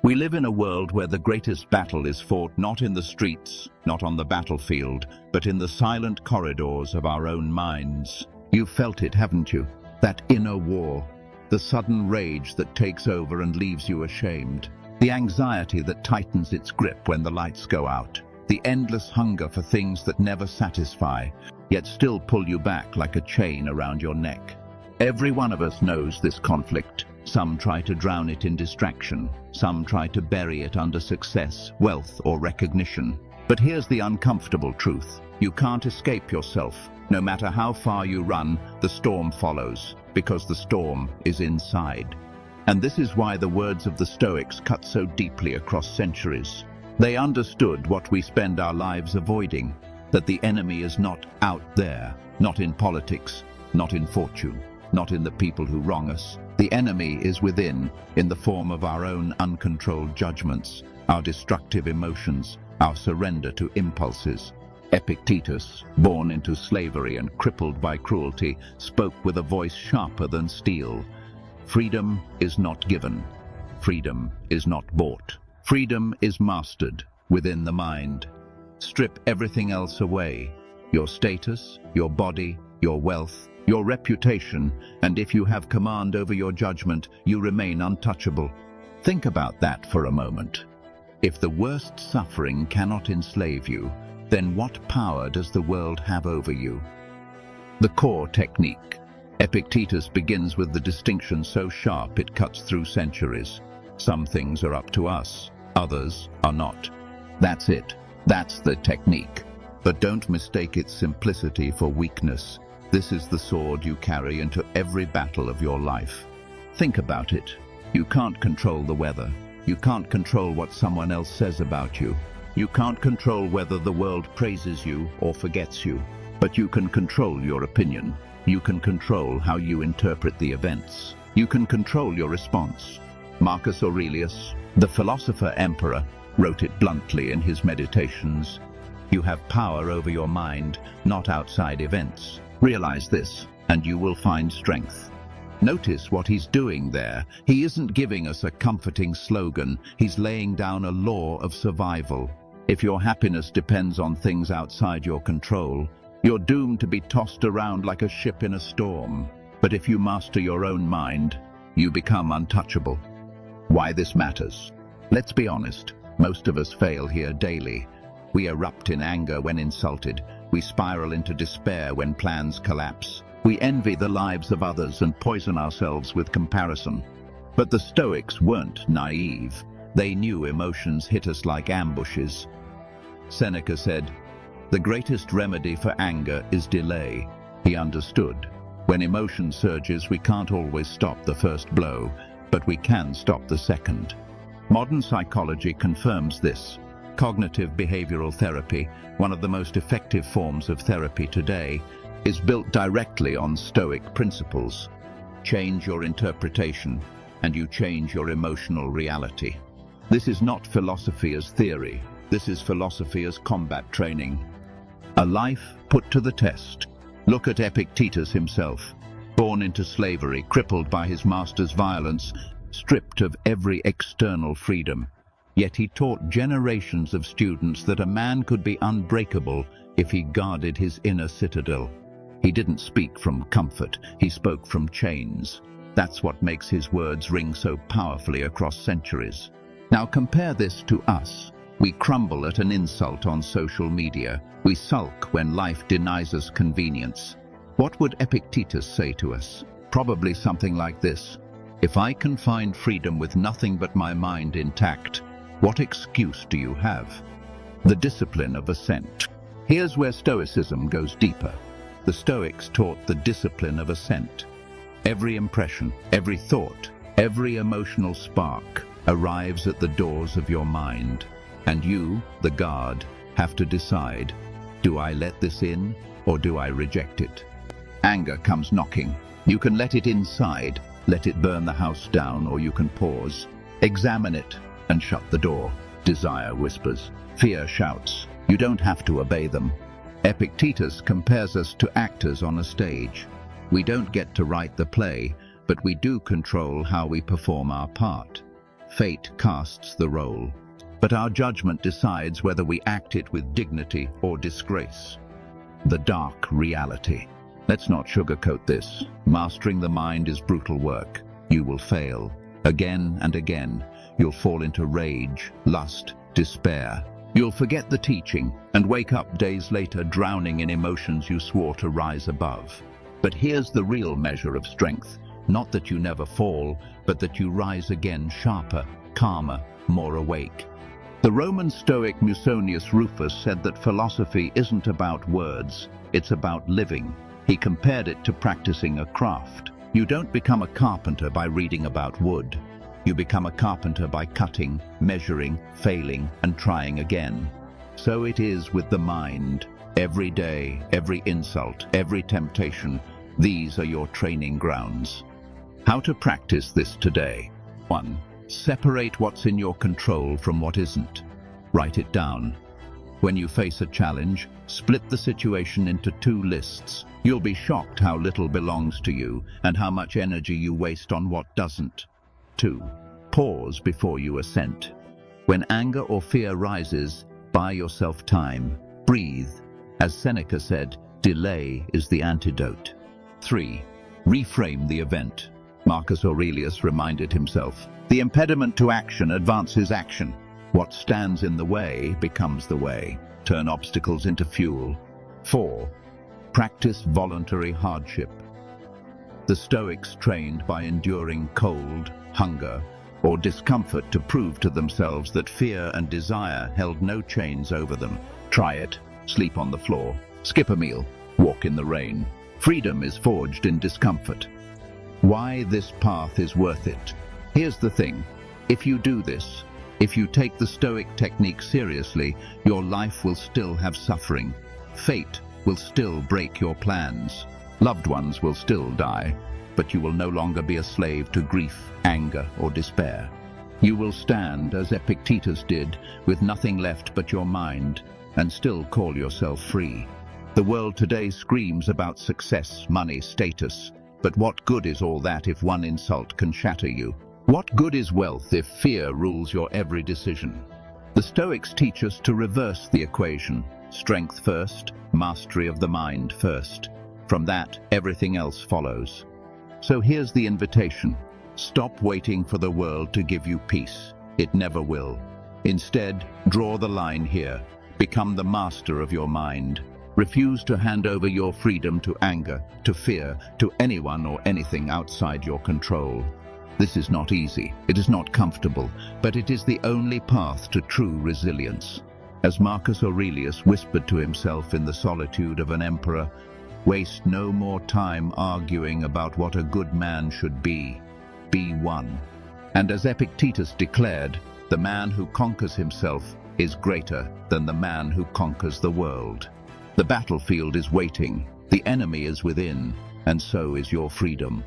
We live in a world where the greatest battle is fought not in the streets, not on the battlefield, but in the silent corridors of our own minds. You've felt it, haven't you? That inner war, the sudden rage that takes over and leaves you ashamed, the anxiety that tightens its grip when the lights go out, the endless hunger for things that never satisfy, yet still pull you back like a chain around your neck. Every one of us knows this conflict. Some try to drown it in distraction. Some try to bury it under success, wealth, or recognition. But here's the uncomfortable truth. You can't escape yourself. No matter how far you run, the storm follows, because the storm is inside. And this is why the words of the Stoics cut so deeply across centuries. They understood what we spend our lives avoiding, that the enemy is not out there, not in politics, not in fortune, not in the people who wrong us. The enemy is within, in the form of our own uncontrolled judgments, our destructive emotions, our surrender to impulses. Epictetus, born into slavery and crippled by cruelty, spoke with a voice sharper than steel. Freedom is not given. Freedom is not bought. Freedom is mastered within the mind. Strip everything else away, your status, your body, your wealth, your reputation, and if you have command over your judgment, you remain untouchable. Think about that for a moment. If the worst suffering cannot enslave you, then what power does the world have over you? The core technique. Epictetus begins with the distinction so sharp it cuts through centuries. Some things are up to us, others are not. That's it. That's the technique. But don't mistake its simplicity for weakness. This is the sword you carry into every battle of your life. Think about it. You can't control the weather. You can't control what someone else says about you. You can't control whether the world praises you or forgets you. But you can control your opinion. You can control how you interpret the events. You can control your response. Marcus Aurelius, the philosopher emperor, wrote it bluntly in his Meditations. You have power over your mind, not outside events. Realize this, and you will find strength. Notice what he's doing there. He isn't giving us a comforting slogan. He's laying down a law of survival. If your happiness depends on things outside your control, you're doomed to be tossed around like a ship in a storm. But if you master your own mind, you become untouchable. Why this matters? Let's be honest. Most of us fail here daily. We erupt in anger when insulted. We spiral into despair when plans collapse. We envy the lives of others and poison ourselves with comparison. But the Stoics weren't naive. They knew emotions hit us like ambushes. Seneca said, "The greatest remedy for anger is delay." He understood. When emotion surges, we can't always stop the first blow, but we can stop the second. Modern psychology confirms this. Cognitive behavioral therapy, one of the most effective forms of therapy today, is built directly on Stoic principles. Change your interpretation, and you change your emotional reality. This is not philosophy as theory. This is philosophy as combat training. A life put to the test. Look at Epictetus himself. Born into slavery, crippled by his master's violence, stripped of every external freedom. Yet he taught generations of students that a man could be unbreakable if he guarded his inner citadel. He didn't speak from comfort, he spoke from chains. That's what makes his words ring so powerfully across centuries. Now compare this to us. We crumble at an insult on social media. We sulk when life denies us convenience. What would Epictetus say to us? Probably something like this. If I can find freedom with nothing but my mind intact, what excuse do you have? The discipline of assent. Here's where Stoicism goes deeper. The Stoics taught the discipline of assent. Every impression, every thought, every emotional spark arrives at the doors of your mind. And you, the guard, have to decide, do I let this in or do I reject it? Anger comes knocking. You can let it inside, let it burn the house down, or you can pause, examine it, and shut the door. Desire whispers. Fear shouts. You don't have to obey them. Epictetus compares us to actors on a stage. We don't get to write the play, but we do control how we perform our part. Fate casts the role, but our judgment decides whether we act it with dignity or disgrace. The dark reality. Let's not sugarcoat this. Mastering the mind is brutal work. You will fail. Again and again. You'll fall into rage, lust, despair. You'll forget the teaching and wake up days later drowning in emotions you swore to rise above. But here's the real measure of strength. Not that you never fall, but that you rise again sharper, calmer, more awake. The Roman Stoic Musonius Rufus said that philosophy isn't about words, it's about living. He compared it to practicing a craft. You don't become a carpenter by reading about wood. You become a carpenter by cutting, measuring, failing, and trying again. So it is with the mind. Every day, every insult, every temptation, these are your training grounds. How to practice this today? 1. Separate what's in your control from what isn't. Write it down. When you face a challenge, split the situation into 2 lists. You'll be shocked how little belongs to you and how much energy you waste on what doesn't. 2. Pause before you assent. When anger or fear rises, buy yourself time. Breathe. As Seneca said, delay is the antidote. 3. Reframe the event. Marcus Aurelius reminded himself, the impediment to action advances action. What stands in the way becomes the way. Turn obstacles into fuel. 4. Practice voluntary hardship. The Stoics trained by enduring cold, hunger, or discomfort to prove to themselves that fear and desire held no chains over them. Try it. Sleep on the floor. Skip a meal. Walk in the rain. Freedom is forged in discomfort. Why this path is worth it? Here's the thing. If you do this, if you take the Stoic technique seriously, your life will still have suffering. Fate will still break your plans. Loved ones will still die, but you will no longer be a slave to grief, anger, or despair. You will stand, as Epictetus did, with nothing left but your mind, and still call yourself free. The world today screams about success, money, status, but what good is all that if one insult can shatter you? What good is wealth if fear rules your every decision? The Stoics teach us to reverse the equation. Strength first, mastery of the mind first. From that, everything else follows. So here's the invitation. Stop waiting for the world to give you peace. It never will. Instead, draw the line here. Become the master of your mind. Refuse to hand over your freedom to anger, to fear, to anyone or anything outside your control. This is not easy, it is not comfortable, but it is the only path to true resilience. As Marcus Aurelius whispered to himself in the solitude of an emperor, waste no more time arguing about what a good man should be. Be one. And as Epictetus declared, the man who conquers himself is greater than the man who conquers the world. The battlefield is waiting, the enemy is within, and so is your freedom.